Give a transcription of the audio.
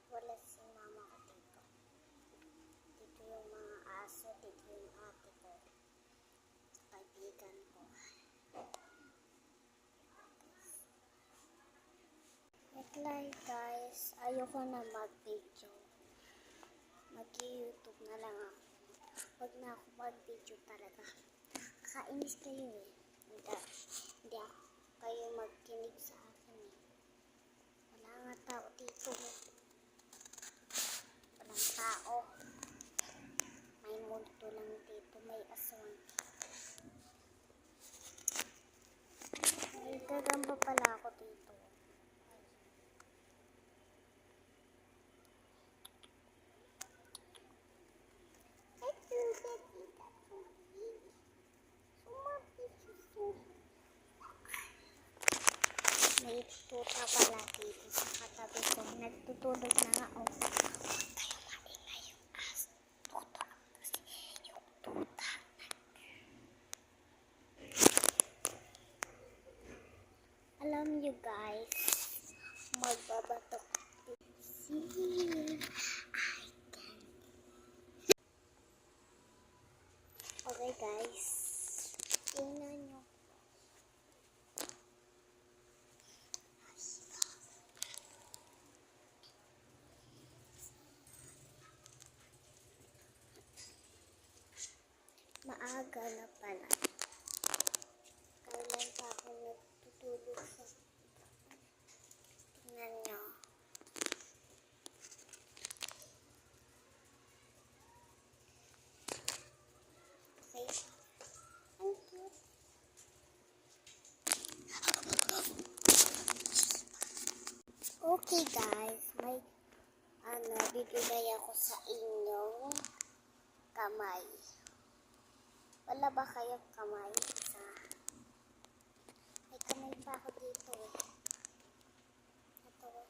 Wala si mama ko dito. Dito yung mga aso, dito yung ate ko. Sa kaibigan ko. Like guys, ayoko na mag-video. Mag-YouTube na lang ako. Huwag na ako mag-video talaga. Kakainis kayo eh. Hindi ako kayo magkinig sa akin eh. Wala nga tao dito. Walang tao. May multo lang dito. May aswang. May gagamba pala ako dito. May tuta pala dito sa katabi ko. Nagtutulog na nga. Oh. Huwag kayo maingay yung tuta. Kasi yung tuta. Alam nyo guys, magbabatok. See, I can. Okay guys, tingnan nyo. Maaga na pala. Kailan pa ako nagtutulog sa... Tingnan nyo. Okay. Ang cute. Okay guys, may bibigay ako sa inyong kamay. Wala ba kayong kamay? May kamay pa ako dito. Ito.